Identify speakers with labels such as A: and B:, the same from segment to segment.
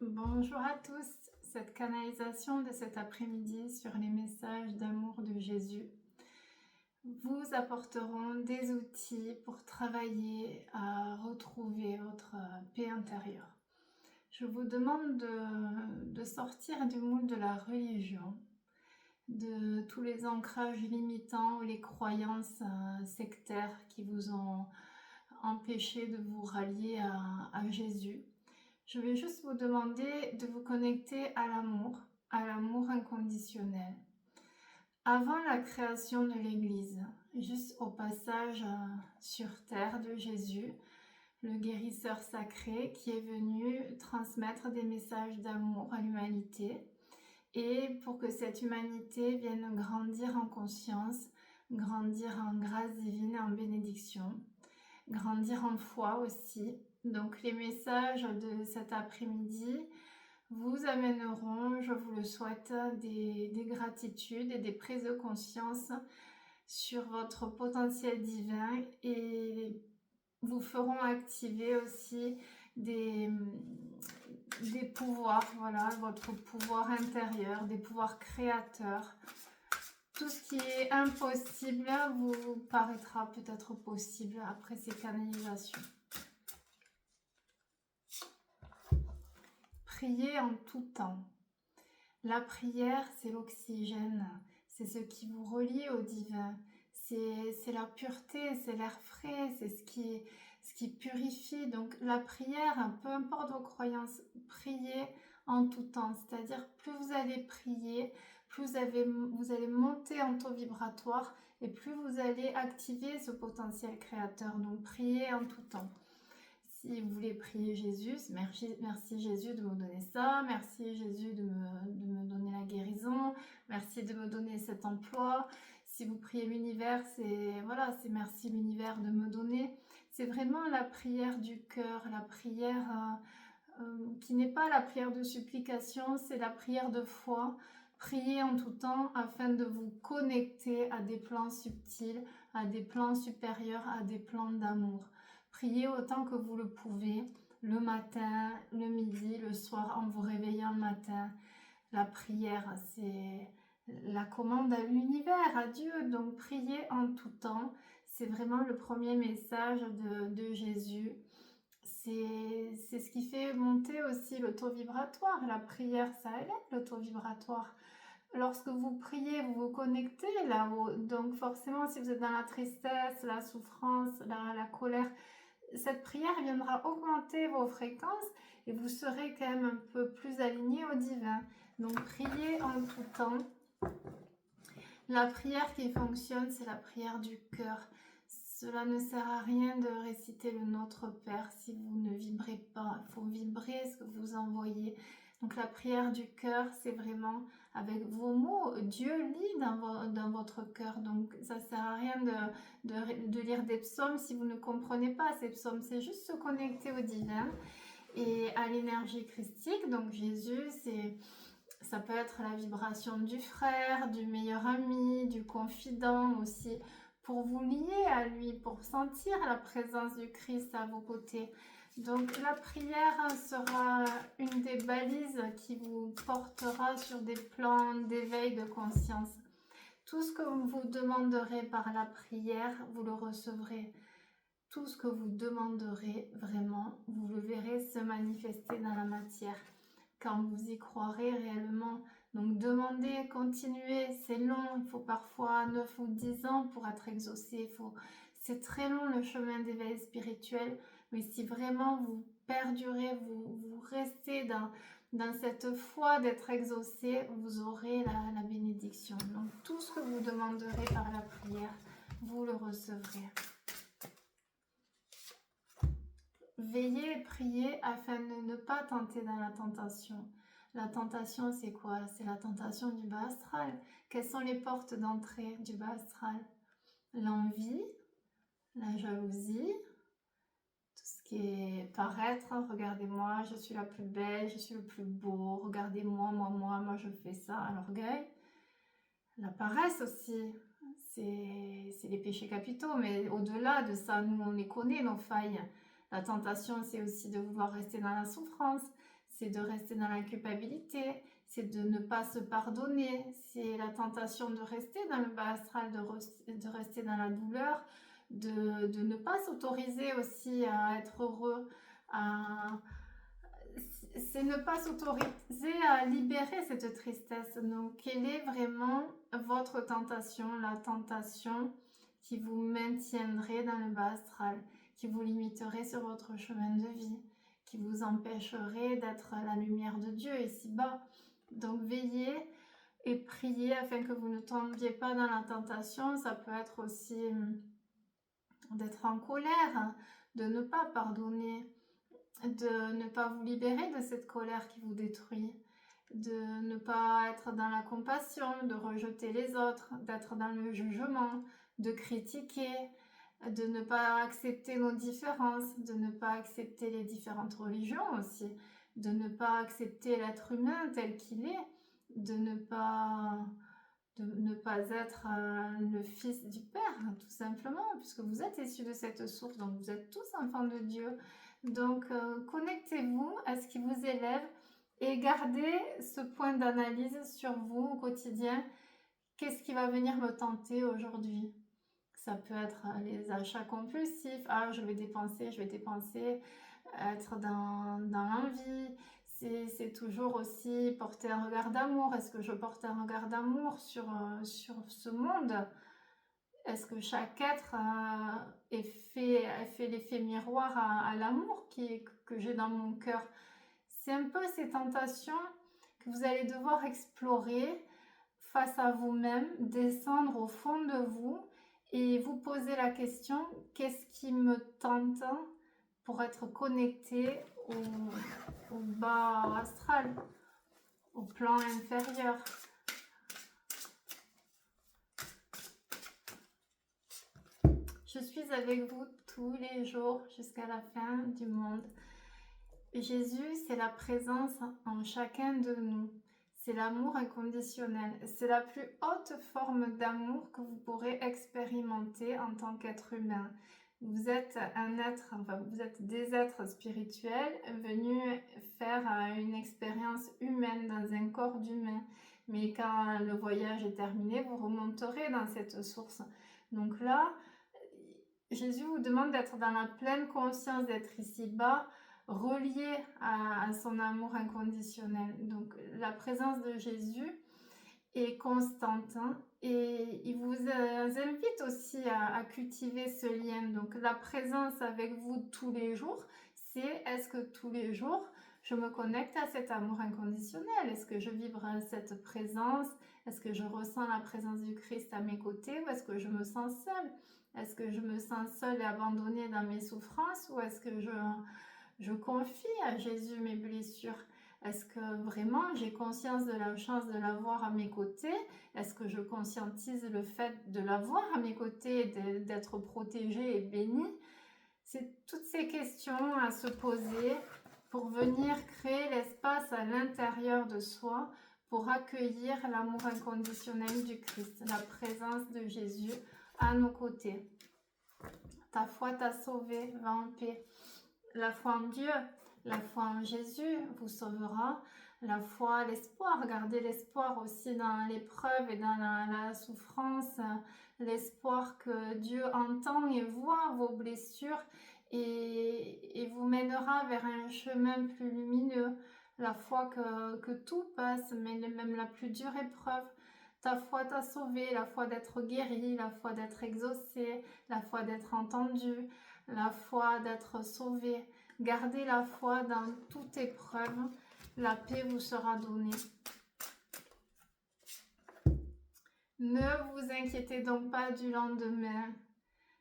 A: Bonjour à tous. Cette canalisation de cet après-midi sur les messages d'amour de Jésus vous apporteront des outils pour travailler à retrouver votre paix intérieure. Je vous demande de sortir du moule de la religion, de tous les ancrages limitants ou les croyances sectaires qui vous ont empêché de vous rallier à Jésus. Je vais juste vous demander de vous connecter à l'amour inconditionnel. Avant la création de l'Église, juste au passage sur terre de Jésus, le guérisseur sacré qui est venu transmettre des messages d'amour à l'humanité et pour que cette humanité vienne grandir en conscience, grandir en grâce divine et en bénédiction, grandir en foi aussi. Donc les messages de cet après-midi vous amèneront, je vous le souhaite, des gratitudes et des prises de conscience sur votre potentiel divin et vous feront activer aussi des pouvoirs, voilà, votre pouvoir intérieur, des pouvoirs créateurs. Tout ce qui est impossible vous paraîtra peut-être possible après ces canalisations. Priez en tout temps. La prière, c'est l'oxygène, c'est ce qui vous relie au divin, c'est la pureté, c'est l'air frais, c'est ce qui purifie. Donc la prière, peu importe vos croyances, priez en tout temps. C'est-à-dire plus vous allez prier, plus vous allez monter en taux vibratoire et plus vous allez activer ce potentiel créateur. Donc priez en tout temps. Si vous voulez prier Jésus, merci Jésus de me donner ça, merci Jésus de me donner la guérison, merci de me donner cet emploi. Si vous priez l'univers, c'est merci l'univers de me donner. C'est vraiment la prière du cœur, la prière qui n'est pas la prière de supplication, c'est la prière de foi. Priez en tout temps afin de vous connecter à des plans subtils, à des plans supérieurs, à des plans d'amour. Priez autant que vous le pouvez, le matin, le midi, le soir, en vous réveillant le matin. La prière, c'est la commande à l'univers, à Dieu. Donc priez en tout temps. C'est vraiment le premier message de Jésus. C'est ce qui fait monter aussi le taux vibratoire. La prière, ça élève le taux vibratoire. Lorsque vous priez, vous vous connectez là-haut. Donc forcément, si vous êtes dans la tristesse, la souffrance, la colère, cette prière viendra augmenter vos fréquences et vous serez quand même un peu plus aligné au divin. Donc priez en tout temps. La prière qui fonctionne, c'est la prière du cœur. Cela ne sert à rien de réciter le Notre Père si vous ne vibrez pas. Il faut vibrer ce que vous envoyez. Donc la prière du cœur, c'est vraiment avec vos mots. Dieu lit dans votre cœur. Donc ça sert à rien de lire des psaumes si vous ne comprenez pas ces psaumes. C'est juste se connecter au divin et à l'énergie christique. Donc Jésus, ça peut être la vibration du frère, du meilleur ami, du confident aussi, pour vous lier à lui, pour sentir la présence du Christ à vos côtés. Donc la prière sera une des balises qui vous portera sur des plans d'éveil de conscience. Tout ce que vous demanderez par la prière, vous le recevrez. Tout ce que vous demanderez vraiment, vous le verrez se manifester dans la matière quand vous y croirez réellement. Donc demandez, continuez, c'est long, il faut parfois 9 ou 10 ans pour être exaucé, c'est très long le chemin d'éveil spirituel, mais si vraiment vous perdurez, vous restez dans cette foi d'être exaucé, vous aurez la bénédiction. Donc tout ce que vous demanderez par la prière, vous le recevrez. Veillez et priez afin de ne pas tenter dans la tentation. La tentation, c'est quoi? C'est la tentation du bas astral. Quelles sont les portes d'entrée du bas astral? L'envie, la jalousie, tout ce qui est paraître. Regardez-moi, je suis la plus belle, je suis le plus beau. Regardez-moi, moi, je fais ça. L'orgueil. La paresse aussi. C'est les péchés capitaux, mais au-delà de ça, nous, on les connaît, nos failles. La tentation, c'est aussi de vouloir rester dans la souffrance. c'est de rester dans la culpabilité, c'est de ne pas se pardonner, c'est la tentation de rester dans le bas astral, de rester dans la douleur, de ne pas s'autoriser aussi à être heureux, c'est ne pas s'autoriser à libérer cette tristesse. Donc, quelle est vraiment votre tentation, la tentation qui vous maintiendrait dans le bas astral, qui vous limiterait sur votre chemin de vie, qui vous empêcherait d'être la lumière de Dieu ici-bas. Donc, veillez et priez afin que vous ne tombiez pas dans la tentation. Ça peut être aussi d'être en colère, de ne pas pardonner, de ne pas vous libérer de cette colère qui vous détruit, de ne pas être dans la compassion, de rejeter les autres, d'être dans le jugement, de critiquer, de ne pas accepter nos différences, de ne pas accepter les différentes religions aussi, de ne pas accepter l'être humain tel qu'il est, de ne pas être le fils du Père, tout simplement, puisque vous êtes issus de cette source, donc vous êtes tous enfants de Dieu. Donc, connectez-vous à ce qui vous élève et gardez ce point d'analyse sur vous au quotidien. Qu'est-ce qui va venir me tenter aujourd'hui? Ça peut être les achats compulsifs. Ah, je vais dépenser. Être dans l'envie. C'est toujours aussi porter un regard d'amour. Est-ce que je porte un regard d'amour sur ce monde? Est-ce que chaque être fait l'effet miroir à l'amour que j'ai dans mon cœur? C'est un peu ces tentations que vous allez devoir explorer face à vous-même, descendre au fond de vous et vous poser la question, qu'est-ce qui me tente pour être connecté au bas astral, au plan inférieur? Je suis avec vous tous les jours jusqu'à la fin du monde. Jésus, c'est la présence en chacun de nous. C'est l'amour inconditionnel. C'est la plus haute forme d'amour que vous pourrez expérimenter en tant qu'être humain. Vous êtes vous êtes des êtres spirituels venus faire une expérience humaine dans un corps d'humain. Mais quand le voyage est terminé, vous remonterez dans cette source. Donc là, Jésus vous demande d'être dans la pleine conscience d'être ici-bas, relié à son amour inconditionnel. Donc la présence de Jésus est constante, hein, et il vous invite aussi à cultiver ce lien. Donc la présence avec vous tous les jours, c'est est-ce que tous les jours je me connecte à cet amour inconditionnel? Est-ce que je vibre cette présence? Est-ce que je ressens la présence du Christ à mes côtés ou est-ce que je me sens seule? Est-ce que je me sens seule et abandonnée dans mes souffrances ou est-ce que je confie à Jésus mes blessures? Est-ce que vraiment j'ai conscience de la chance de l'avoir à mes côtés? Est-ce que je conscientise le fait de l'avoir à mes côtés, d'être protégée et bénie? C'est toutes ces questions à se poser pour venir créer l'espace à l'intérieur de soi pour accueillir l'amour inconditionnel du Christ, la présence de Jésus à nos côtés. Ta foi t'a sauvé, va en paix. La foi en Dieu, la foi en Jésus vous sauvera. La foi, l'espoir, gardez l'espoir aussi dans l'épreuve et dans la souffrance. L'espoir que Dieu entend et voit vos blessures et vous mènera vers un chemin plus lumineux. La foi que tout passe, mais même la plus dure épreuve. Ta foi t'a sauvé, la foi d'être guéri, la foi d'être exaucé, la foi d'être entendu, la foi d'être sauvé. Gardez la foi dans toute épreuve, la paix vous sera donnée. Ne vous inquiétez donc pas du lendemain,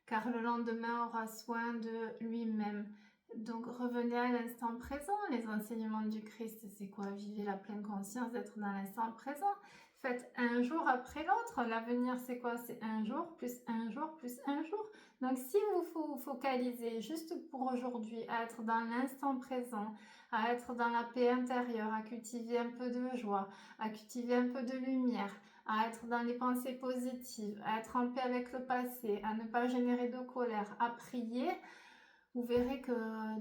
A: car le lendemain aura soin de lui-même. Donc revenez à l'instant présent, les enseignements du Christ, c'est quoi? Vivez la pleine conscience d'être dans l'instant présent. Faites un jour après l'autre. L'avenir, c'est quoi? C'est un jour, plus un jour, plus un jour. Donc, si vous vous focalisez juste pour aujourd'hui à être dans l'instant présent, à être dans la paix intérieure, à cultiver un peu de joie, à cultiver un peu de lumière, à être dans les pensées positives, à être en paix avec le passé, à ne pas générer de colère, à prier, Vous verrez que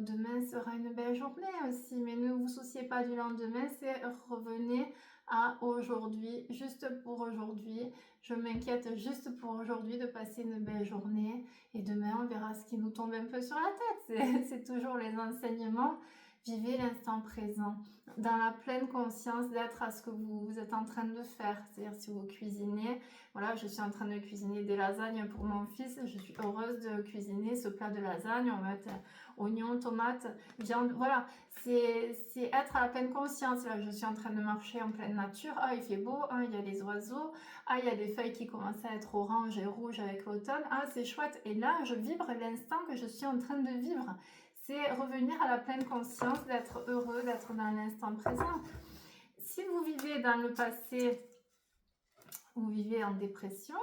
A: demain sera une belle journée aussi, mais ne vous souciez pas du lendemain, c'est revenez à aujourd'hui, juste pour aujourd'hui. Je m'inquiète juste pour aujourd'hui de passer une belle journée et demain on verra ce qui nous tombe un peu sur la tête. C'est toujours les enseignements. Vivez l'instant présent, dans la pleine conscience d'être à ce que vous êtes en train de faire. C'est-à-dire si vous cuisinez, voilà, je suis en train de cuisiner des lasagnes pour mon fils, je suis heureuse de cuisiner ce plat de lasagne, on va mettre oignons, tomates, viande, voilà, c'est être à la pleine conscience. Là, je suis en train de marcher en pleine nature, ah il fait beau, ah il y a les oiseaux, ah il y a des feuilles qui commencent à être oranges et rouges avec l'automne, ah c'est chouette, et là je vibre l'instant que je suis en train de vivre. C'est revenir à la pleine conscience, d'être heureux, d'être dans l'instant présent. Si vous vivez dans le passé, vous vivez en dépression.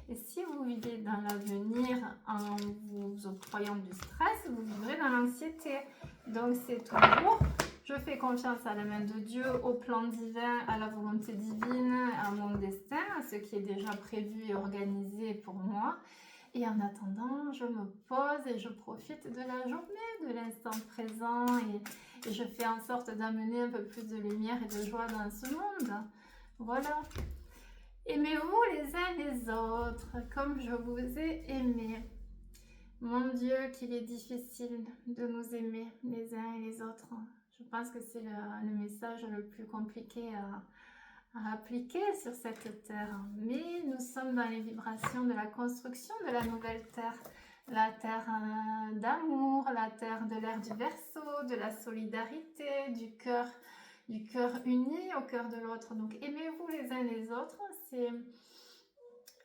A: Et si vous vivez dans l'avenir en vous octroyant du stress, vous vivrez dans l'anxiété. Donc c'est toujours, je fais confiance à la main de Dieu, au plan divin, à la volonté divine, à mon destin, à ce qui est déjà prévu et organisé pour moi. Et en attendant, je me pose et je profite de la journée, de l'instant présent et je fais en sorte d'amener un peu plus de lumière et de joie dans ce monde. Voilà. Aimez-vous les uns les autres comme je vous ai aimé. Mon Dieu, qu'il est difficile de nous aimer les uns et les autres. Je pense que c'est le message le plus compliqué à appliquer sur cette terre. Mais nous sommes dans les vibrations de la construction de la nouvelle terre. La terre d'amour, la terre de l'ère du Verseau, de la solidarité, du cœur uni au cœur de l'autre. Donc aimez-vous les uns les autres, c'est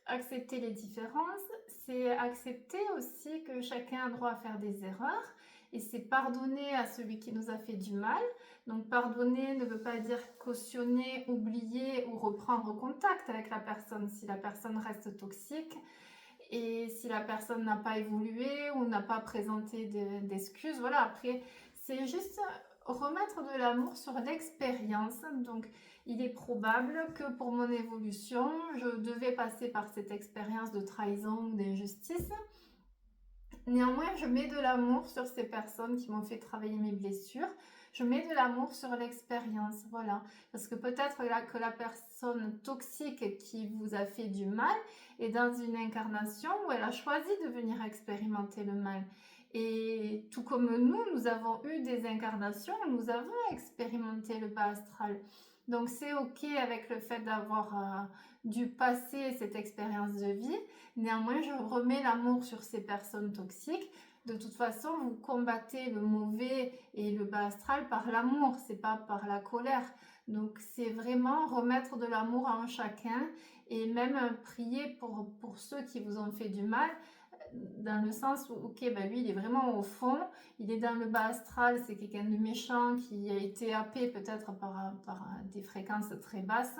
A: accepter les différences, c'est accepter aussi que chacun a droit à faire des erreurs, et c'est pardonner à celui qui nous a fait du mal. Donc pardonner ne veut pas dire cautionner, oublier ou reprendre contact avec la personne si la personne reste toxique et si la personne n'a pas évolué ou n'a pas présenté d'excuses. Voilà, après c'est juste remettre de l'amour sur l'expérience. Donc il est probable que pour mon évolution, je devais passer par cette expérience de trahison ou d'injustice. Néanmoins, je mets de l'amour sur ces personnes qui m'ont fait travailler mes blessures. Je mets de l'amour sur l'expérience, voilà. Parce que peut-être que la personne toxique qui vous a fait du mal est dans une incarnation où elle a choisi de venir expérimenter le mal. Et tout comme nous avons eu des incarnations, nous avons expérimenté le bas astral. Donc c'est ok avec le fait d'avoir dû passer cette expérience de vie. Néanmoins, je remets l'amour sur ces personnes toxiques. De toute façon, vous combattez le mauvais et le bas astral par l'amour, c'est pas par la colère. Donc c'est vraiment remettre de l'amour en chacun et même prier pour ceux qui vous ont fait du mal, dans le sens où, ok, bah lui il est vraiment au fond, il est dans le bas astral, c'est quelqu'un de méchant qui a été happé peut-être par des fréquences très basses.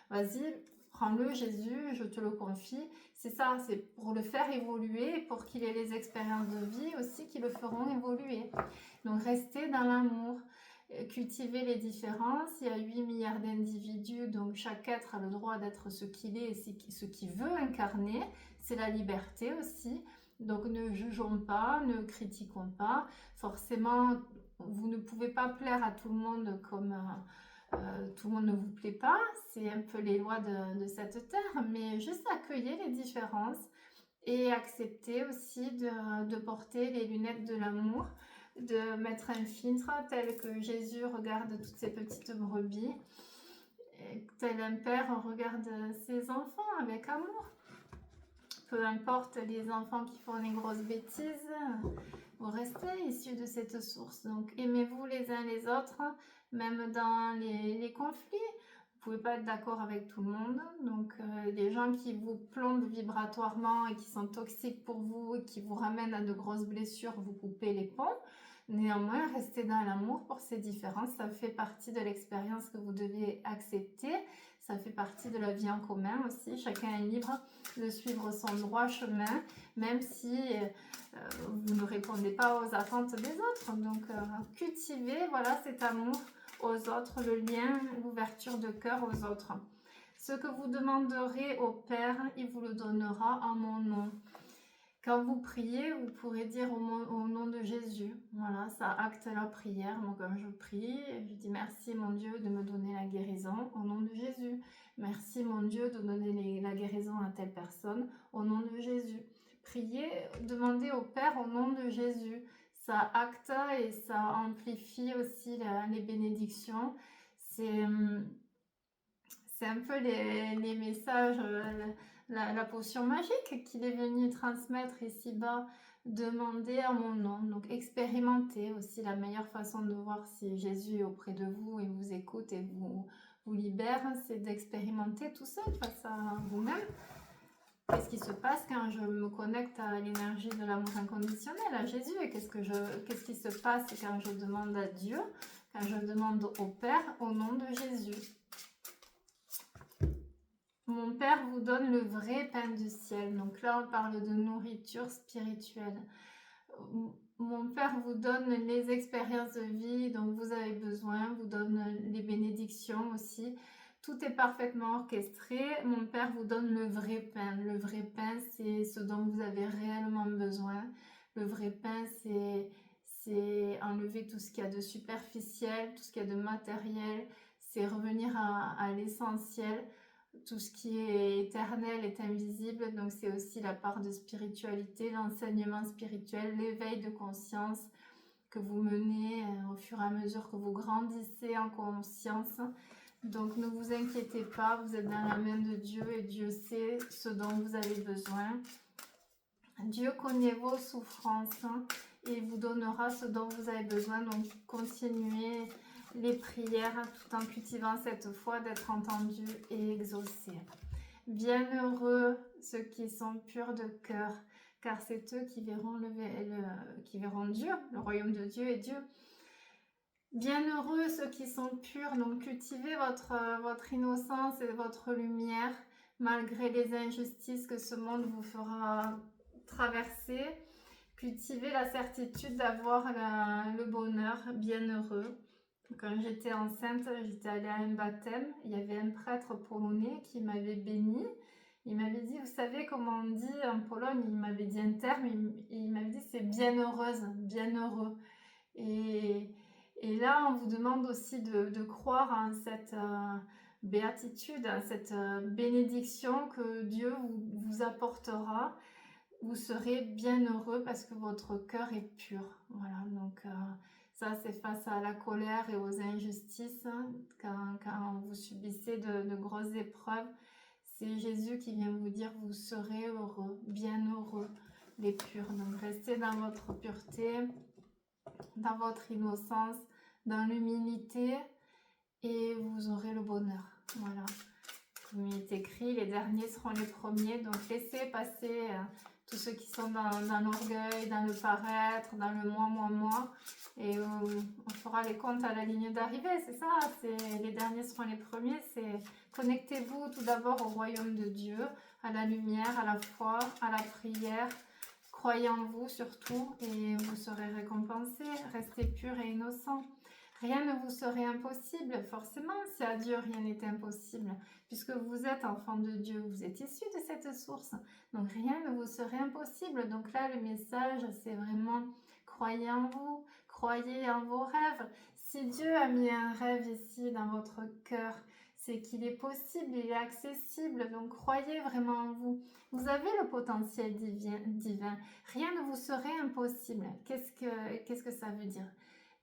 A: Vas-y, prends-le Jésus, je te le confie. C'est ça, c'est pour le faire évoluer, pour qu'il ait les expériences de vie aussi qui le feront évoluer. Donc restez dans l'amour, cultivez les différences. Il y a 8 milliards d'individus, donc chaque être a le droit d'être ce qu'il est et ce qu'il veut incarner. C'est la liberté aussi. Donc ne jugeons pas, ne critiquons pas. Forcément, vous ne pouvez pas plaire à tout le monde comme tout le monde ne vous plaît pas. C'est un peu les lois de cette terre, mais juste accueillez les différences et accepter aussi de porter les lunettes de l'amour, de mettre un filtre tel que Jésus regarde toutes ces petites brebis, tel un père regarde ses enfants avec amour. Peu importe les enfants qui font les grosses bêtises, vous restez issus de cette source. Donc aimez-vous les uns les autres, même dans les conflits. Vous pouvez pas être d'accord avec tout le monde. Donc les gens qui vous plombent vibratoirement et qui sont toxiques pour vous et qui vous ramènent à de grosses blessures, vous coupez les ponts. Néanmoins, restez dans l'amour pour ces différences. Ça fait partie de l'expérience que vous devez accepter. Ça fait partie de la vie en commun aussi. Chacun est libre de suivre son droit chemin, même si vous ne répondez pas aux attentes des autres. Donc, cultivez, voilà, cet amour aux autres, le lien, l'ouverture de cœur aux autres. Ce que vous demanderez au Père, il vous le donnera en mon nom. Quand vous priez, vous pourrez dire au nom de Jésus. Voilà, ça acte la prière. Donc, quand je prie, je dis merci mon Dieu de me donner la guérison au nom de Jésus. Merci mon Dieu de donner la guérison à telle personne au nom de Jésus. Priez, demandez au Père au nom de Jésus. Ça acte et ça amplifie aussi les bénédictions. C'est un peu les messages, la potion magique qu'il est venu transmettre ici-bas, demander à mon nom. Donc expérimentez aussi la meilleure façon de voir si Jésus est auprès de vous et vous écoute et vous libère, c'est d'expérimenter tout seul face à vous-même. Qu'est-ce qui se passe quand je me connecte à l'énergie de l'amour inconditionnel, à Jésus? Et qu'est-ce qui se passe quand je demande à Dieu, quand je demande au Père au nom de Jésus? Mon Père vous donne le vrai pain du ciel. Donc là, on parle de nourriture spirituelle. Mon Père vous donne les expériences de vie dont vous avez besoin, vous donne les bénédictions aussi. Tout est parfaitement orchestré. Mon Père vous donne le vrai pain. Le vrai pain, c'est ce dont vous avez réellement besoin. Le vrai pain, c'est enlever tout ce qu'il y a de superficiel, tout ce qu'il y a de matériel. C'est revenir à l'essentiel. Tout ce qui est éternel est invisible, donc c'est aussi la part de spiritualité, l'enseignement spirituel, l'éveil de conscience que vous menez au fur et à mesure que vous grandissez en conscience. Donc ne vous inquiétez pas, vous êtes dans la main de Dieu et Dieu sait ce dont vous avez besoin. Dieu connaît vos souffrances et vous donnera ce dont vous avez besoin, donc continuez les prières tout en cultivant cette foi d'être entendus et exaucés. Bienheureux ceux qui sont purs de cœur, car c'est eux qui verront, qui verront Dieu, le royaume de Dieu est Dieu. Bienheureux ceux qui sont purs, donc cultivez votre innocence et votre lumière, malgré les injustices que ce monde vous fera traverser. Cultivez la certitude d'avoir le bonheur, bienheureux. Quand j'étais enceinte, j'étais allée à un baptême. Il y avait un prêtre polonais qui m'avait béni. Il m'avait dit, vous savez comment on dit en Pologne, il m'avait dit un terme, il m'avait dit c'est bienheureuse, bienheureux. Et là, on vous demande aussi de croire en cette béatitude, en cette bénédiction que Dieu vous apportera. Vous serez bienheureux parce que votre cœur est pur. Voilà, donc ça c'est face à la colère et aux injustices, quand vous subissez de grosses épreuves. C'est Jésus qui vient vous dire vous serez heureux, bienheureux, les purs. Donc restez dans votre pureté, dans votre innocence, dans l'humilité et vous aurez le bonheur. Voilà. Comme il est écrit, les derniers seront les premiers. Donc laissez passer tous ceux qui sont dans l'orgueil, dans le paraître, dans le moi. Et on fera les comptes à la ligne d'arrivée, c'est ça. Les derniers seront les premiers. C'est connectez-vous tout d'abord au royaume de Dieu, à la lumière, à la foi, à la prière. Croyez en vous surtout et vous serez récompensés. Restez purs et innocents. Rien ne vous serait impossible, forcément, si à Dieu rien n'est impossible, puisque vous êtes enfant de Dieu, vous êtes issu de cette source, donc rien ne vous serait impossible. Donc là, le message, c'est vraiment croyez en vous, croyez en vos rêves. Si Dieu a mis un rêve ici dans votre cœur, c'est qu'il est possible, il est accessible, donc croyez vraiment en vous. Vous avez le potentiel divin. Rien ne vous serait impossible. Qu'est-ce que ça veut dire?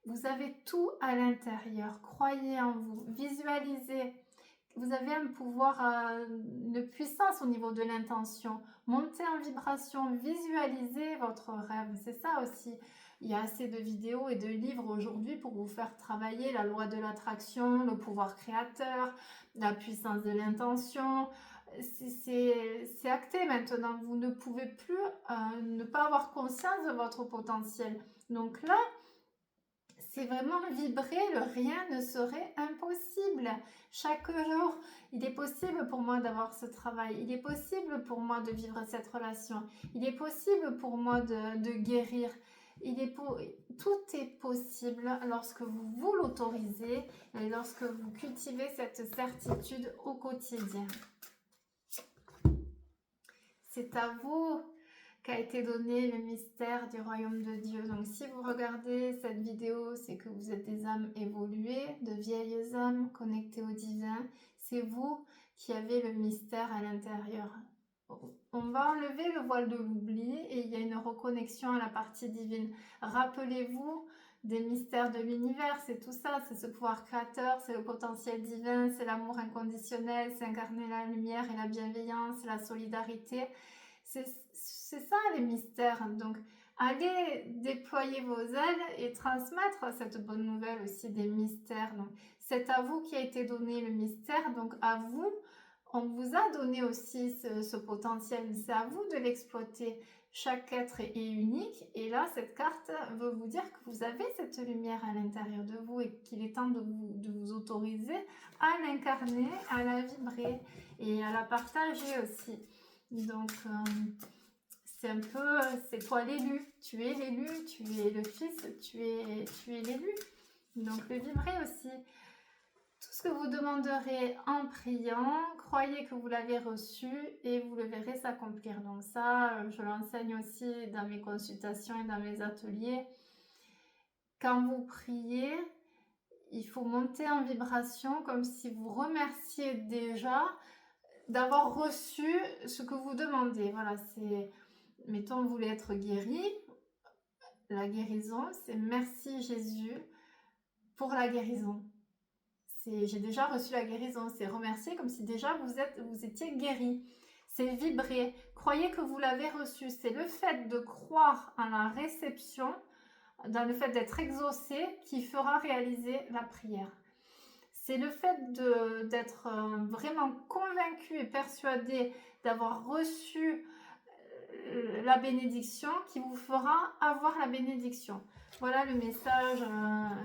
A: Vous avez tout à l'intérieur. Croyez en vous. Visualisez. Vous avez un pouvoir, une puissance au niveau de l'intention. Montez en vibration. Visualisez votre rêve. C'est ça aussi. Il y a assez de vidéos et de livres aujourd'hui pour vous faire travailler la loi de l'attraction, le pouvoir créateur, la puissance de l'intention. C'est acté maintenant. Vous ne pouvez plus ne pas avoir conscience de votre potentiel. Donc là, c'est vraiment vibrer, le rien ne serait impossible. Chaque jour, il est possible pour moi d'avoir ce travail. Il est possible pour moi de vivre cette relation. Il est possible pour moi de guérir. Tout est possible lorsque vous l'autorisez et lorsque vous cultivez cette certitude au quotidien. C'est à vous qu'a été donné le mystère du royaume de Dieu. Donc si vous regardez cette vidéo, c'est que vous êtes des âmes évoluées, de vieilles âmes connectées au divin. C'est vous qui avez le mystère à l'intérieur. On va enlever le voile de l'oubli et il y a une reconnexion à la partie divine. Rappelez-vous des mystères de l'univers, c'est tout ça, c'est ce pouvoir créateur, c'est le potentiel divin, c'est l'amour inconditionnel, c'est incarner la lumière et la bienveillance, c'est la solidarité. C'est ça les mystères. Donc allez déployer vos ailes et transmettre cette bonne nouvelle aussi des mystères. Donc c'est à vous qui a été donné le mystère, donc à vous. On vous a donné aussi ce potentiel, c'est à vous de l'exploiter. Chaque être est unique et là, cette carte veut vous dire que vous avez cette lumière à l'intérieur de vous et qu'il est temps de vous autoriser à l'incarner, à la vibrer et à la partager aussi. Donc, c'est un peu, c'est toi l'élu, tu es l'élu, tu es le fils, tu es l'élu. Donc, le vibrer aussi. Tout ce que vous demanderez en priant, croyez que vous l'avez reçu et vous le verrez s'accomplir. Donc ça, je l'enseigne aussi dans mes consultations et dans mes ateliers. Quand vous priez, il faut monter en vibration comme si vous remerciez déjà d'avoir reçu ce que vous demandez. Voilà, c'est, mettons, vous voulez être guéri. La guérison, c'est merci Jésus pour la guérison. J'ai déjà reçu la guérison, c'est remercier comme si déjà vous étiez guéri. C'est vibrer. Croyez que vous l'avez reçu. C'est le fait de croire en la réception, dans le fait d'être exaucé, qui fera réaliser la prière. C'est le fait d'être vraiment convaincu et persuadé d'avoir reçu la bénédiction qui vous fera avoir la bénédiction. Voilà le message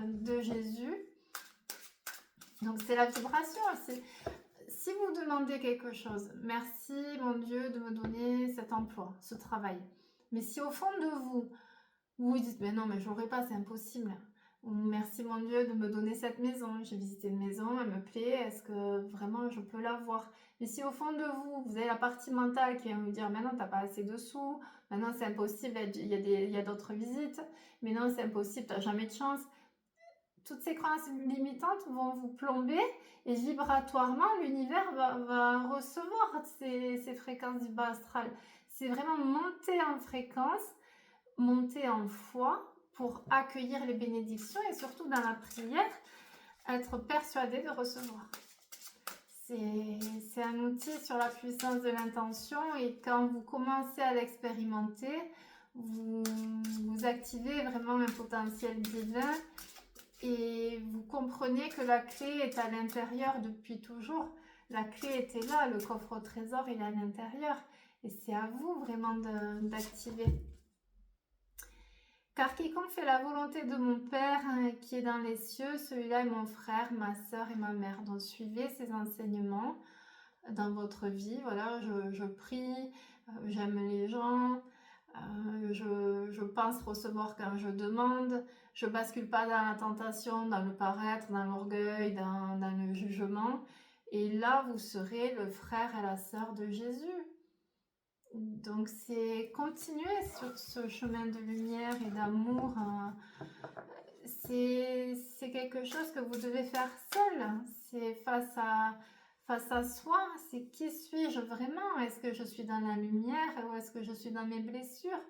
A: de Jésus. Donc c'est la vibration. Si vous demandez quelque chose, merci mon Dieu de me donner cet emploi, ce travail. Mais si au fond de vous, vous vous dites, mais non, mais je n'aurai pas, c'est impossible. Ou merci mon Dieu de me donner cette maison, j'ai visité une maison, elle me plaît, est-ce que vraiment je peux l'avoir? Mais si au fond de vous, vous avez la partie mentale qui va vous dire, mais non, tu n'as pas assez de sous, maintenant c'est impossible, il y a d'autres visites, mais non, c'est impossible, tu n'as jamais de chance. Toutes ces croyances limitantes vont vous plomber et vibratoirement, l'univers va recevoir ces fréquences du bas astral. C'est vraiment monter en fréquence, monter en foi pour accueillir les bénédictions et surtout dans la prière, être persuadé de recevoir. C'est un outil sur la puissance de l'intention et quand vous commencez à l'expérimenter, vous activez vraiment un potentiel divin. Et vous comprenez que la clé est à l'intérieur depuis toujours. La clé était là, le coffre au trésor, il est à l'intérieur. Et c'est à vous vraiment d'activer. Car quiconque fait la volonté de mon Père qui est dans les cieux, celui-là est mon frère, ma sœur et ma mère. Donc suivez ces enseignements dans votre vie. Voilà, je prie, j'aime les gens. Je pense recevoir quand je demande, je bascule pas dans la tentation, dans le paraître, dans l'orgueil, dans le jugement. Et là, vous serez le frère et la sœur de Jésus. Donc, c'est continuer sur ce chemin de lumière et d'amour. C'est quelque chose que vous devez faire seul. C'est face à soi, c'est qui suis-je vraiment? Est-ce que je suis dans la lumière ou est-ce que je suis dans mes blessures?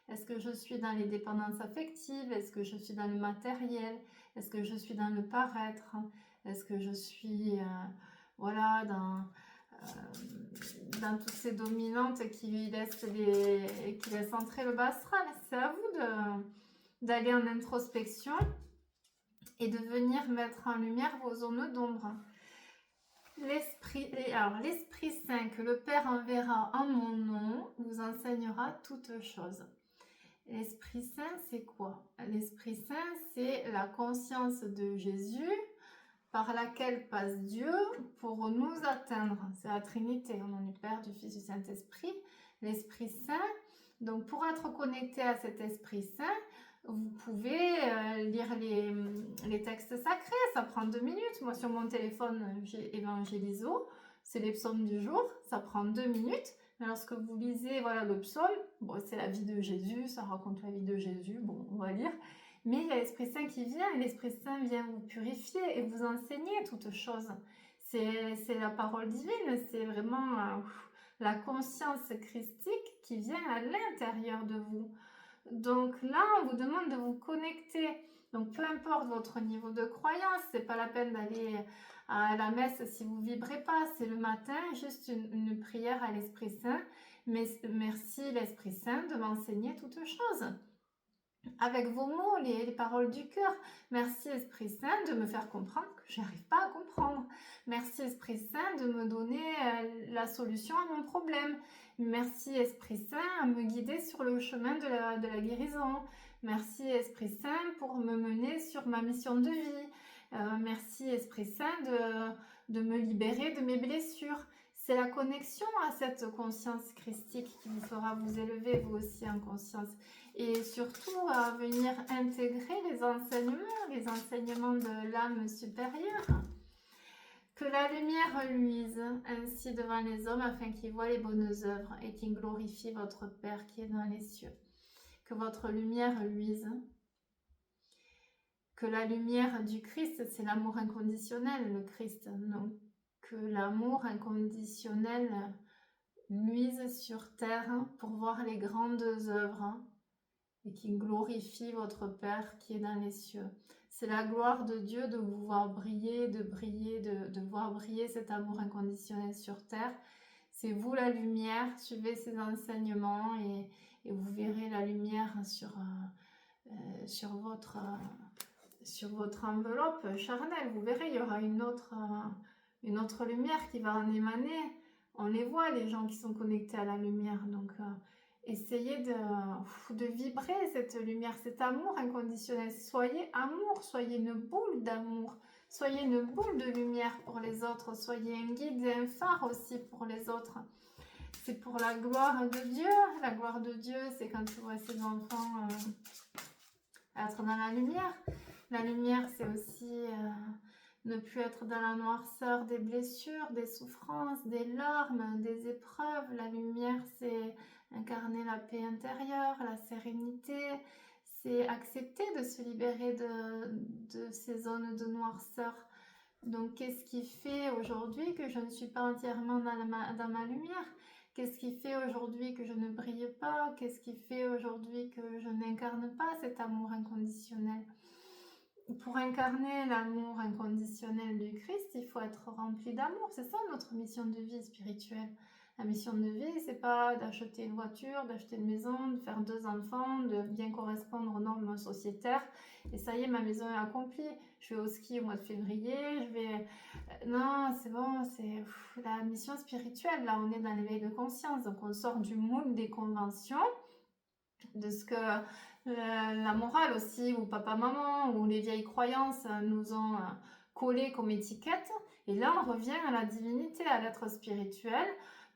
A: Est-ce que je suis dans les dépendances affectives? Est-ce que je suis dans le matériel? Est-ce que je suis dans le paraître? Est-ce que je suis voilà, dans toutes ces dominantes qui laissent entrer le bas astral? C'est à vous d'aller en introspection et de venir mettre en lumière vos zones d'ombre. L'Esprit Saint que le Père enverra en mon nom vous enseignera toutes choses. L'Esprit Saint, c'est quoi? L'Esprit Saint, c'est la conscience de Jésus par laquelle passe Dieu pour nous atteindre. C'est la Trinité, au nom du Père, du Fils, du Saint-Esprit. L'Esprit Saint, donc pour être connecté à cet Esprit Saint, vous pouvez lire les textes sacrés, ça prend 2 minutes. Moi, sur mon téléphone, j'ai Évangéliso, c'est les psaumes du jour, ça prend 2 minutes. Mais lorsque vous lisez voilà, le psaume, bon, c'est la vie de Jésus, ça raconte la vie de Jésus, bon, on va lire. Mais il y a l'Esprit Saint qui vient, et l'Esprit Saint vient vous purifier et vous enseigner toutes choses. C'est la parole divine, c'est vraiment la conscience christique qui vient à l'intérieur de vous. Donc là, on vous demande de vous connecter. Donc peu importe votre niveau de croyance, c'est pas la peine d'aller à la messe si vous vibrez pas. C'est le matin, juste une prière à l'Esprit Saint. Mais merci l'Esprit Saint de m'enseigner toutes choses. Avec vos mots, les paroles du cœur. Merci Esprit Saint de me faire comprendre que j'arrive pas à comprendre. Merci Esprit Saint de me donner la solution à mon problème. Merci Esprit Saint à me guider sur le chemin de la guérison. Merci Esprit Saint pour me mener sur ma mission de vie. Merci Esprit Saint de me libérer de mes blessures. C'est la connexion à cette conscience christique qui vous fera vous élever vous aussi en conscience. Et surtout à venir intégrer les enseignements de l'âme supérieure. Que la lumière luise ainsi devant les hommes afin qu'ils voient les bonnes œuvres et qu'ils glorifient votre Père qui est dans les cieux. Que votre lumière luise. Que la lumière du Christ, c'est l'amour inconditionnel, le Christ, non. Que l'amour inconditionnel luise sur terre pour voir les grandes œuvres et qui glorifie votre Père qui est dans les cieux. C'est la gloire de Dieu de vous voir briller, de voir briller cet amour inconditionnel sur terre. C'est vous la lumière, suivez ces enseignements et vous verrez la lumière sur votre enveloppe charnelle. Vous verrez, il y aura une autre lumière qui va en émaner. On les voit, les gens qui sont connectés à la lumière. Donc, essayez de vibrer cette lumière, cet amour inconditionnel. Soyez amour, soyez une boule d'amour, soyez une boule de lumière pour les autres, soyez un guide et un phare aussi pour les autres. C'est pour la gloire de Dieu. La gloire de Dieu, c'est quand tu vois ses enfants être dans la lumière. La lumière, c'est aussi ne plus être dans la noirceur des blessures, des souffrances, des larmes, des épreuves. La lumière, c'est incarner la paix intérieure, la sérénité. C'est accepter de se libérer de ces zones de noirceur. Donc, qu'est-ce qui fait aujourd'hui que je ne suis pas entièrement dans ma lumière? Qu'est-ce qui fait aujourd'hui que je ne brille pas? Qu'est-ce qui fait aujourd'hui que je n'incarne pas cet amour inconditionnel? Pour incarner l'amour inconditionnel du Christ, il faut être rempli d'amour. C'est ça notre mission de vie spirituelle. La mission de vie, c'est pas d'acheter une voiture, d'acheter une maison, de faire 2 enfants, de bien correspondre aux normes sociétaires. Et ça y est, ma maison est accomplie. Je vais au ski au mois de février, je vais... Non, c'est bon, c'est la mission spirituelle. Là, on est dans l'éveil de conscience. Donc, on sort du moule des conventions, de ce que la morale aussi, ou papa-maman, ou les vieilles croyances nous ont collé comme étiquette. Et là, on revient à la divinité, à l'être spirituel.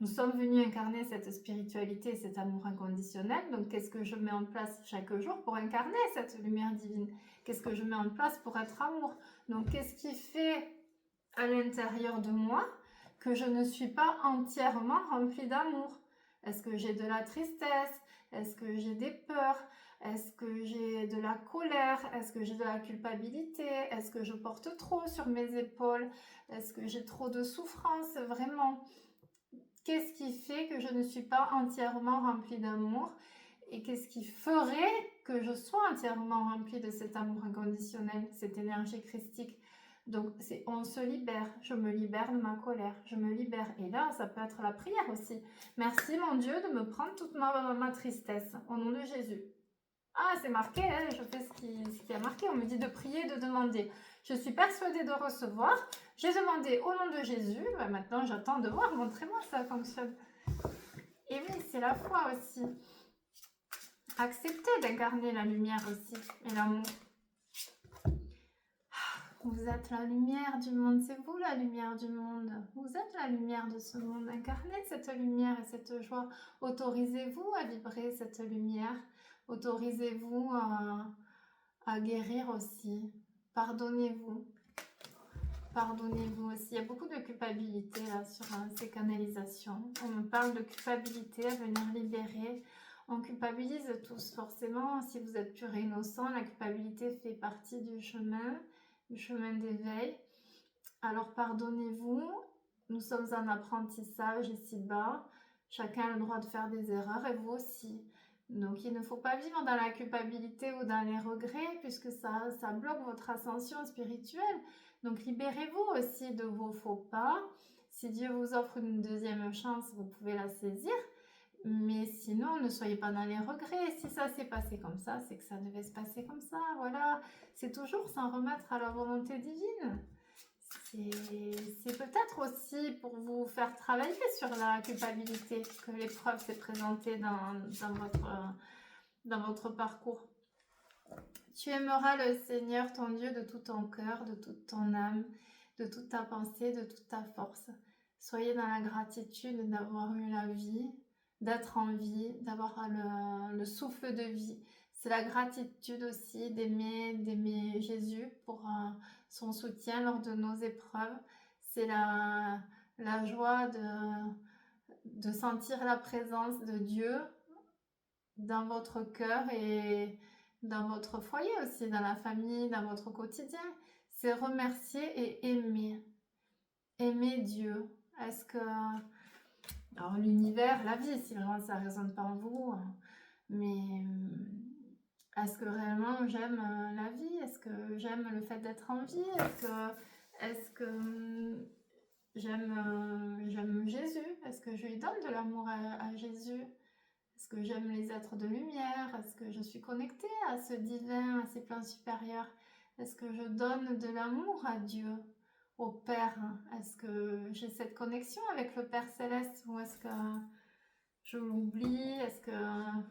A: Nous sommes venus incarner cette spiritualité, cet amour inconditionnel. Donc, qu'est-ce que je mets en place chaque jour pour incarner cette lumière divine? Qu'est-ce que je mets en place pour être amour? Donc, qu'est-ce qui fait à l'intérieur de moi que je ne suis pas entièrement remplie d'amour? Est-ce que j'ai de la tristesse? Est-ce que j'ai des peurs? Est-ce que j'ai de la colère? Est-ce que j'ai de la culpabilité? Est-ce que je porte trop sur mes épaules? Est-ce que j'ai trop de souffrance? Vraiment, qu'est-ce qui fait que je ne suis pas entièrement remplie d'amour? Et qu'est-ce qui ferait que je sois entièrement remplie de cet amour inconditionnel, cette énergie christique? Donc, on se libère. Je me libère de ma colère. Je me libère. Et là, ça peut être la prière aussi. Merci, mon Dieu, de me prendre toute ma tristesse. Au nom de Jésus. Ah, c'est marqué, hein, je fais ce qui a marqué. On me dit de prier, de demander. Je suis persuadée de recevoir. J'ai demandé au nom de Jésus. Ben, maintenant, j'attends de voir. Montrez-moi ça fonctionne. Et oui, c'est la foi aussi. Acceptez d'incarner la lumière aussi et l'amour. Vous êtes la lumière du monde, c'est vous la lumière du monde. Vous êtes la lumière de ce monde. Incarnez cette lumière et cette joie. Autorisez-vous à vibrer cette lumière. Autorisez-vous à guérir aussi. Pardonnez-vous. pardonnez-vous aussi. Il y a beaucoup de culpabilité là sur ces canalisations. On me parle de culpabilité à venir libérer. On culpabilise tous forcément. Si vous êtes pur et innocent, la culpabilité fait partie du chemin d'éveil. Alors pardonnez-vous. Nous sommes en apprentissage ici-bas. Chacun a le droit de faire des erreurs et vous aussi. Donc il ne faut pas vivre dans la culpabilité ou dans les regrets puisque ça bloque votre ascension spirituelle. Donc libérez-vous aussi de vos faux pas. Si Dieu vous offre une deuxième chance, vous pouvez la saisir. Mais sinon, ne soyez pas dans les regrets. Si ça s'est passé comme ça, c'est que ça devait se passer comme ça. Voilà. C'est toujours s'en remettre à la volonté divine. C'est peut-être aussi pour vous faire travailler sur la culpabilité que l'épreuve s'est présentée dans votre parcours. Tu aimeras le Seigneur ton Dieu de tout ton cœur, de toute ton âme, de toute ta pensée, de toute ta force. Soyez dans la gratitude d'avoir eu la vie, d'être en vie, d'avoir le souffle de vie. C'est la gratitude aussi d'aimer Jésus pour son soutien lors de nos épreuves. C'est la joie de sentir la présence de Dieu dans votre cœur et dans votre foyer aussi, dans la famille, dans votre quotidien. C'est remercier et aimer. Aimer Dieu. Est-ce que... Alors l'univers, la vie, si vraiment ça ne résonne pas en vous, mais est-ce que réellement j'aime la vie? Est-ce que j'aime le fait d'être en vie? Est-ce que j'aime Jésus? Est-ce que je lui donne de l'amour à Jésus? Est-ce que j'aime les êtres de lumière? Est-ce que je suis connectée à ce divin, à ces plans supérieurs? Est-ce que je donne de l'amour à Dieu, au Père? Est-ce que j'ai cette connexion avec le Père Céleste ou est-ce que je l'oublie? Est-ce que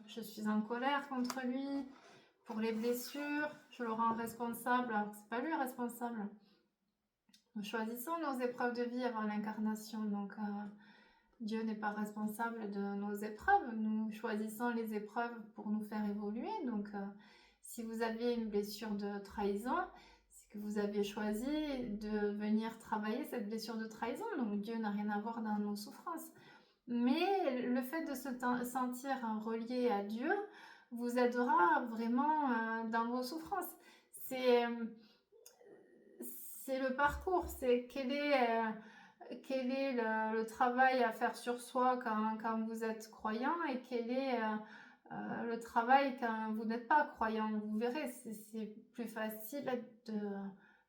A: je suis en colère contre lui? Pour les blessures, je le rends responsable alors que c'est pas lui responsable. Nous choisissons nos épreuves de vie avant l'incarnation, donc Dieu n'est pas responsable de nos épreuves. Nous choisissons les épreuves pour nous faire évoluer. Donc, si vous avez une blessure de trahison, c'est que vous avez choisi de venir travailler cette blessure de trahison. Donc, Dieu n'a rien à voir dans nos souffrances. Mais le fait de se sentir relié à Dieu vous aidera vraiment dans vos souffrances. C'est le parcours, c'est quel est le travail à faire sur soi quand vous êtes croyant et quel est le travail quand vous n'êtes pas croyant. Vous verrez, c'est plus facile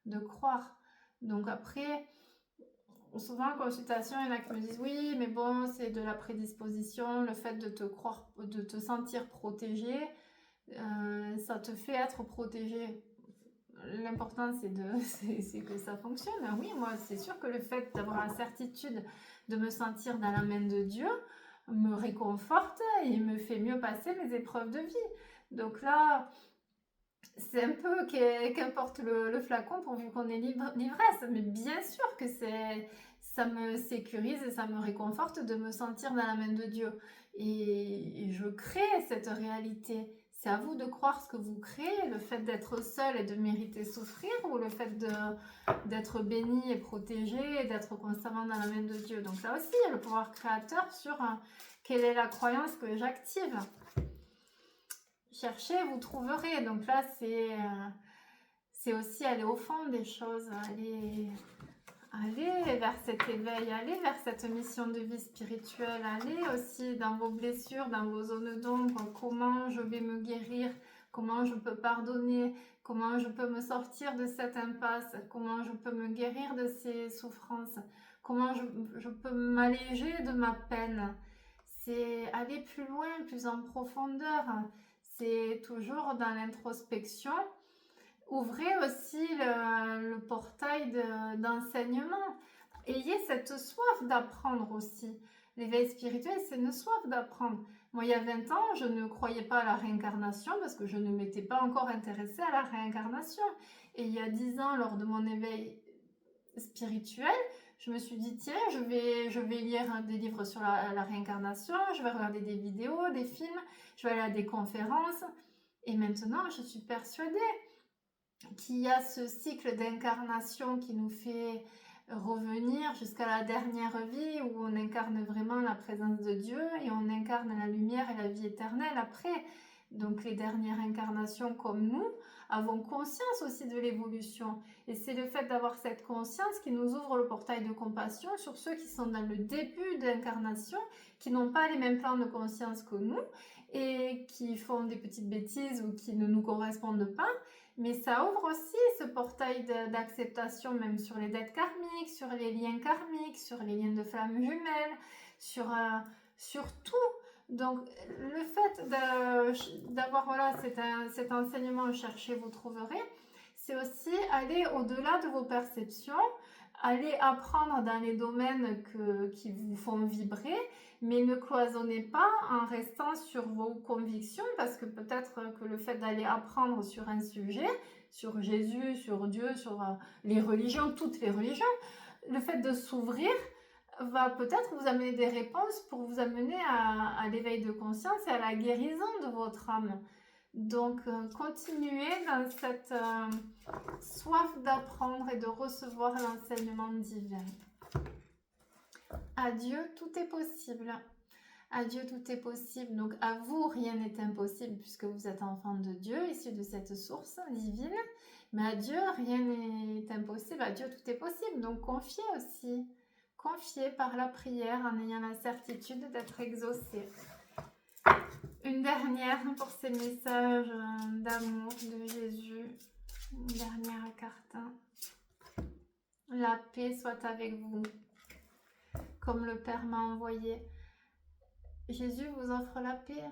A: de croire. Donc après, souvent en consultation, il y en a qui me disent oui, mais bon, c'est de la prédisposition, le fait de te sentir protégé, ça te fait être protégé. L'important, c'est que ça fonctionne. Oui, moi, c'est sûr que le fait d'avoir la certitude de me sentir dans la main de Dieu me réconforte et me fait mieux passer mes épreuves de vie. Donc là, c'est un peu qu'importe le flacon pourvu qu'on ait l'ivresse. Mais bien sûr que ça me sécurise et ça me réconforte de me sentir dans la main de Dieu. Et je crée cette réalité. C'est à vous de croire ce que vous créez, le fait d'être seul et de mériter souffrir ou le fait d'être béni et protégé et d'être constamment dans la main de Dieu. Donc là aussi, il y a le pouvoir créateur sur quelle est la croyance que j'active. Cherchez, vous trouverez. Donc là, c'est aussi aller au fond des choses, aller vers cet éveil, aller vers cette mission de vie spirituelle, aller aussi dans vos blessures, dans vos zones d'ombre, comment je vais me guérir, comment je peux pardonner, comment je peux me sortir de cette impasse, comment je peux me guérir de ces souffrances, comment je peux m'alléger de ma peine. C'est aller plus loin, plus en profondeur. C'est toujours dans l'introspection. Ouvrez aussi le portail d'enseignement. Ayez cette soif d'apprendre aussi. L'éveil spirituel, c'est une soif d'apprendre. Moi, il y a 20 ans, je ne croyais pas à la réincarnation parce que je ne m'étais pas encore intéressée à la réincarnation. Et il y a 10 ans, lors de mon éveil spirituel, je me suis dit, tiens, je vais lire des livres sur la réincarnation, je vais regarder des vidéos, des films, je vais aller à des conférences. Et maintenant, je suis persuadée qu'il y a ce cycle d'incarnation qui nous fait revenir jusqu'à la dernière vie où on incarne vraiment la présence de Dieu et on incarne la lumière et la vie éternelle après. Donc les dernières incarnations comme nous avons conscience aussi de l'évolution. Et c'est le fait d'avoir cette conscience qui nous ouvre le portail de compassion sur ceux qui sont dans le début d'incarnation, qui n'ont pas les mêmes plans de conscience que nous et qui font des petites bêtises ou qui ne nous correspondent pas. Mais ça ouvre aussi ce portail d'acceptation, même sur les dettes karmiques, sur les liens karmiques, sur les liens de flammes jumelles, sur tout. Donc, le fait d'avoir voilà, cet enseignement Cherchez, vous trouverez, c'est aussi aller au-delà de vos perceptions, aller apprendre dans les domaines qui vous font vibrer, mais ne cloisonnez pas en restant sur vos convictions, parce que peut-être que le fait d'aller apprendre sur un sujet, sur Jésus, sur Dieu, sur les religions, toutes les religions, le fait de s'ouvrir va peut-être vous amener des réponses pour vous amener à l'éveil de conscience et à la guérison de votre âme. Donc, continuez dans cette soif d'apprendre et de recevoir l'enseignement divin. À Dieu, tout est possible. À Dieu, tout est possible. Donc, à vous, rien n'est impossible puisque vous êtes enfant de Dieu, issu de cette source divine. Mais à Dieu, rien n'est impossible. À Dieu, tout est possible. Donc, confiez aussi. Confiez par la prière en ayant la certitude d'être exaucé. Une dernière pour ces messages d'amour de Jésus. Une dernière carte. La paix soit avec vous, comme le Père m'a envoyé. Jésus vous offre la paix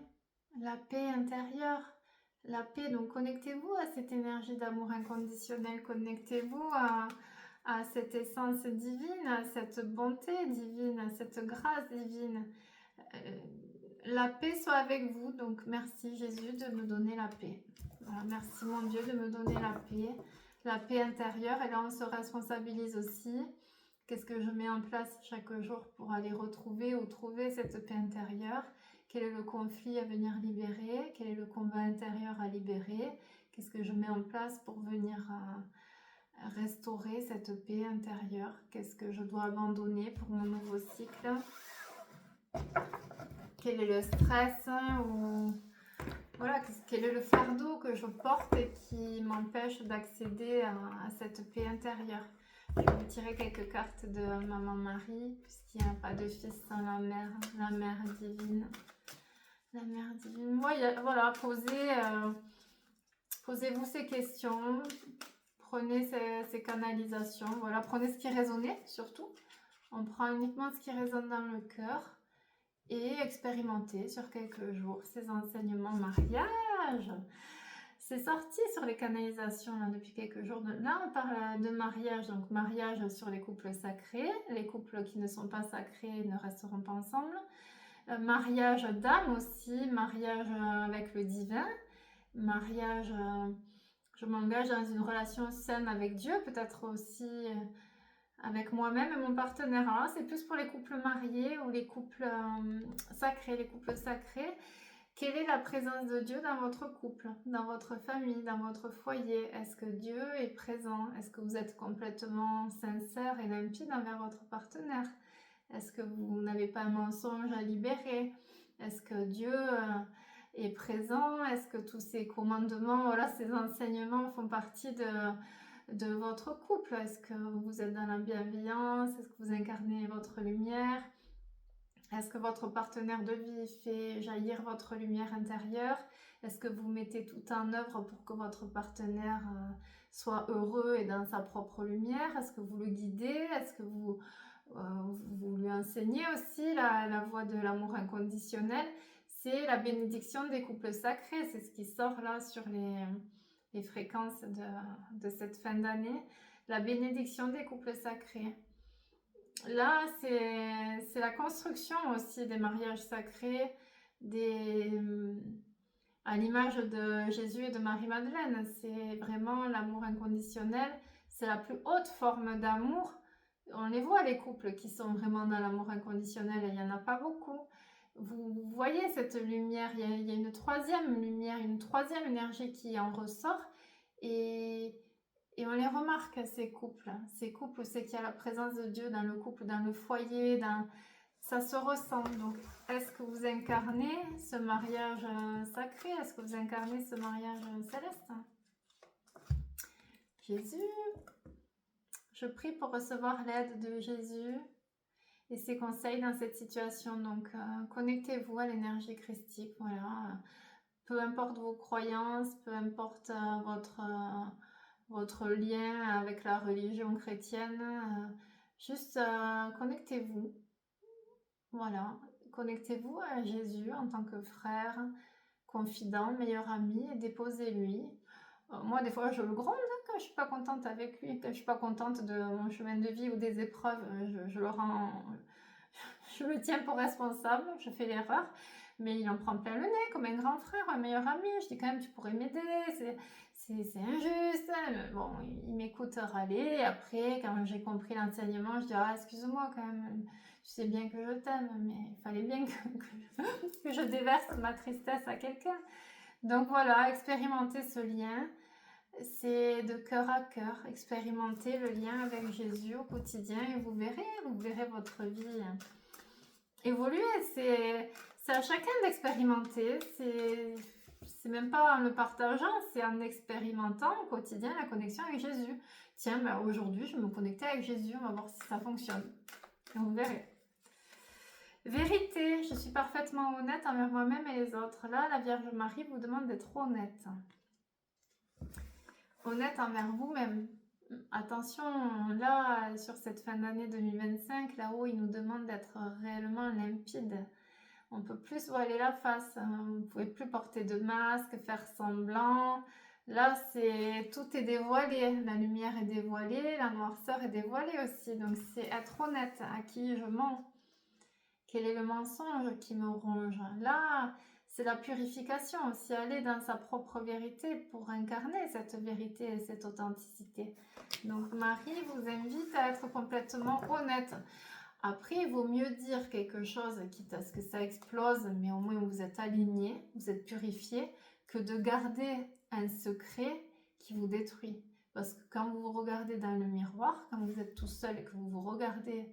A: intérieure, la paix. Donc connectez-vous à cette énergie d'amour inconditionnel, connectez-vous à cette essence divine, à cette bonté divine, à cette grâce divine. La paix soit avec vous. Donc merci Jésus de me donner la paix. Voilà, merci mon Dieu de me donner la paix intérieure. Et là on se responsabilise aussi. Qu'est-ce que je mets en place chaque jour pour aller retrouver ou trouver cette paix intérieure? Quel est le conflit à venir libérer? Quel est le combat intérieur à libérer? Qu'est-ce que je mets en place pour venir restaurer cette paix intérieure? Qu'est-ce que je dois abandonner pour mon nouveau cycle? Quel est le stress ou voilà, quel est le fardeau que je porte et qui m'empêche d'accéder à cette paix intérieure? Je vais vous tirer quelques cartes de Maman Marie, puisqu'il n'y a pas de fils sans la mère divine. La mère divine. Voilà, posez-vous ces questions, prenez ces canalisations, voilà, prenez ce qui résonnait surtout. On prend uniquement ce qui résonne dans le cœur et expérimentez sur quelques jours ces enseignements mariage. C'est sorti sur les canalisations là, depuis quelques jours. Là, on parle de mariage, donc mariage sur les couples sacrés. Les couples qui ne sont pas sacrés ne resteront pas ensemble. Mariage d'âme aussi, mariage avec le divin. Mariage, je m'engage dans une relation saine avec Dieu, peut-être aussi avec moi-même et mon partenaire. Alors, c'est plus pour les couples mariés ou les couples sacrés, les couples sacrés. Quelle est la présence de Dieu dans votre couple, dans votre famille, dans votre foyer? Est-ce que Dieu est présent? Est-ce que vous êtes complètement sincère et limpide envers votre partenaire? Est-ce que vous n'avez pas un mensonge à libérer? Est-ce que Dieu est présent? Est-ce que tous ces commandements, voilà, ces enseignements font partie de votre couple? Est-ce que vous êtes dans la bienveillance? Est-ce que vous incarnez votre lumière? Est-ce que votre partenaire de vie fait jaillir votre lumière intérieure? Est-ce que vous mettez tout en œuvre pour que votre partenaire soit heureux et dans sa propre lumière? Est-ce que vous le guidez? Est-ce que vous lui enseignez aussi la voie de l'amour inconditionnel? C'est la bénédiction des couples sacrés. C'est ce qui sort là sur les fréquences de cette fin d'année. La bénédiction des couples sacrés. Là, c'est la construction aussi des mariages sacrés, à l'image de Jésus et de Marie-Madeleine. C'est vraiment l'amour inconditionnel. C'est la plus haute forme d'amour. On les voit, les couples qui sont vraiment dans l'amour inconditionnel, et il n'y en a pas beaucoup. Vous voyez cette lumière, il y a une troisième lumière, une troisième énergie qui en ressort. Et on les remarque, ces couples. Ces couples où c'est qu'il y a la présence de Dieu dans le couple, dans le foyer, ça se ressent. Donc, est-ce que vous incarnez ce mariage sacré? Est-ce que vous incarnez ce mariage céleste? Jésus, je prie pour recevoir l'aide de Jésus et ses conseils dans cette situation. Donc, connectez-vous à l'énergie christique. Voilà. Peu importe vos croyances, peu importe votre lien avec la religion chrétienne, juste connectez-vous. Voilà, connectez-vous à Jésus en tant que frère, confident, meilleur ami et déposez-lui. Moi, des fois, je le gronde quand je suis pas contente avec lui, quand je suis pas contente de mon chemin de vie ou des épreuves, je le tiens pour responsable, je fais l'erreur, mais il en prend plein le nez comme un grand frère, un meilleur ami. Je dis quand même, tu pourrais m'aider, c'est injuste. Bon, il m'écoute râler. Après, quand j'ai compris l'enseignement, je dis, ah, excuse-moi quand même, tu sais bien que je t'aime, mais il fallait bien que je déverse ma tristesse à quelqu'un. Donc voilà, expérimenter ce lien. C'est de cœur à cœur, expérimenter le lien avec Jésus au quotidien et vous verrez votre vie évoluer. C'est à chacun d'expérimenter, c'est même pas en le partageant, c'est en expérimentant au quotidien la connexion avec Jésus. Tiens, ben aujourd'hui je vais me connecter avec Jésus, on va voir si ça fonctionne. Et vous verrez. Vérité, je suis parfaitement honnête envers moi-même et les autres. Là, la Vierge Marie vous demande d'être honnête. Honnête envers vous-même. Attention, là, sur cette fin d'année 2025, là-haut, il nous demande d'être réellement limpide. On peut plus se voiler la face, vous ne pouvez plus porter de masque, faire semblant. Là, tout est dévoilé, la lumière est dévoilée, la noirceur est dévoilée aussi. Donc, c'est être honnête, à qui je mens. Quel est le mensonge qui me ronge? Là, c'est la purification, aussi aller dans sa propre vérité pour incarner cette vérité et cette authenticité. Donc Marie vous invite à être complètement honnête. Après, il vaut mieux dire quelque chose, quitte à ce que ça explose, mais au moins vous êtes aligné, vous êtes purifié, que de garder un secret qui vous détruit. Parce que quand vous vous regardez dans le miroir, quand vous êtes tout seul et que vous vous regardez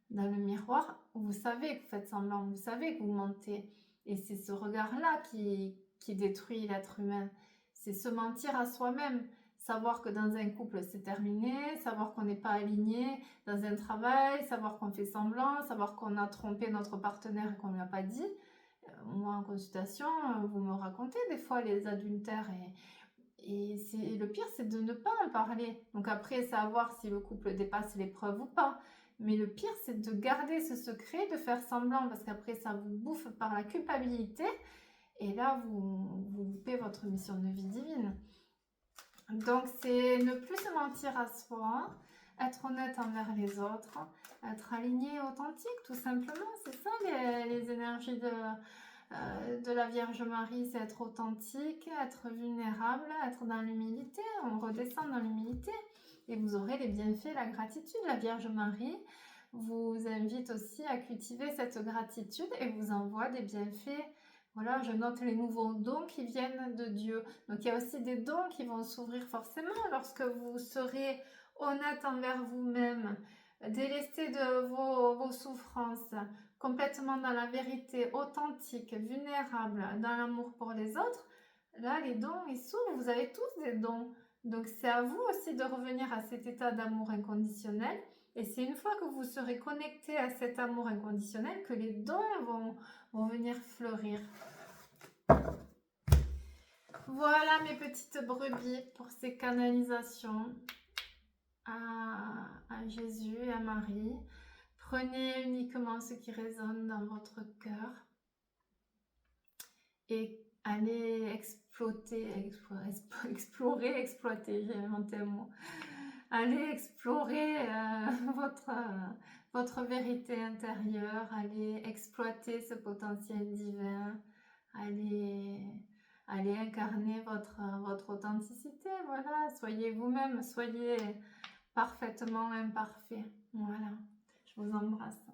A: dans le miroir, vous savez que vous faites semblant, vous savez que vous mentez. Et c'est ce regard-là qui détruit l'être humain. C'est se mentir à soi-même. Savoir que dans un couple c'est terminé, savoir qu'on n'est pas aligné dans un travail, savoir qu'on fait semblant, savoir qu'on a trompé notre partenaire et qu'on ne lui a pas dit. Moi en consultation, vous me racontez des fois les adultères et le pire c'est de ne pas en parler. Donc après savoir si le couple dépasse l'épreuve ou pas. Mais le pire, c'est de garder ce secret, de faire semblant, parce qu'après, ça vous bouffe par la culpabilité. Et là, vous loupez votre mission de vie divine. Donc, c'est ne plus se mentir à soi, être honnête envers les autres, être aligné, authentique, tout simplement. C'est ça, les énergies de la Vierge Marie, c'est être authentique, être vulnérable, être dans l'humilité. On redescend dans l'humilité. Et vous aurez les bienfaits, la gratitude. La Vierge Marie vous invite aussi à cultiver cette gratitude et vous envoie des bienfaits. Voilà, je note les nouveaux dons qui viennent de Dieu. Donc il y a aussi des dons qui vont s'ouvrir forcément lorsque vous serez honnête envers vous-même, délesté de vos souffrances, complètement dans la vérité, authentique, vulnérable, dans l'amour pour les autres. Là, les dons, ils s'ouvrent. Vous avez tous des dons. Donc c'est à vous aussi de revenir à cet état d'amour inconditionnel. Et c'est une fois que vous serez connecté à cet amour inconditionnel que les dons vont venir fleurir. Voilà mes petites brebis pour ces canalisations à Jésus et à Marie. Prenez uniquement ce qui résonne dans votre cœur et allez explorer, j'ai inventé un mot. Allez explorer votre vérité intérieure, allez exploiter ce potentiel divin, allez incarner votre authenticité, voilà, soyez vous-même, soyez parfaitement imparfait, voilà, je vous embrasse.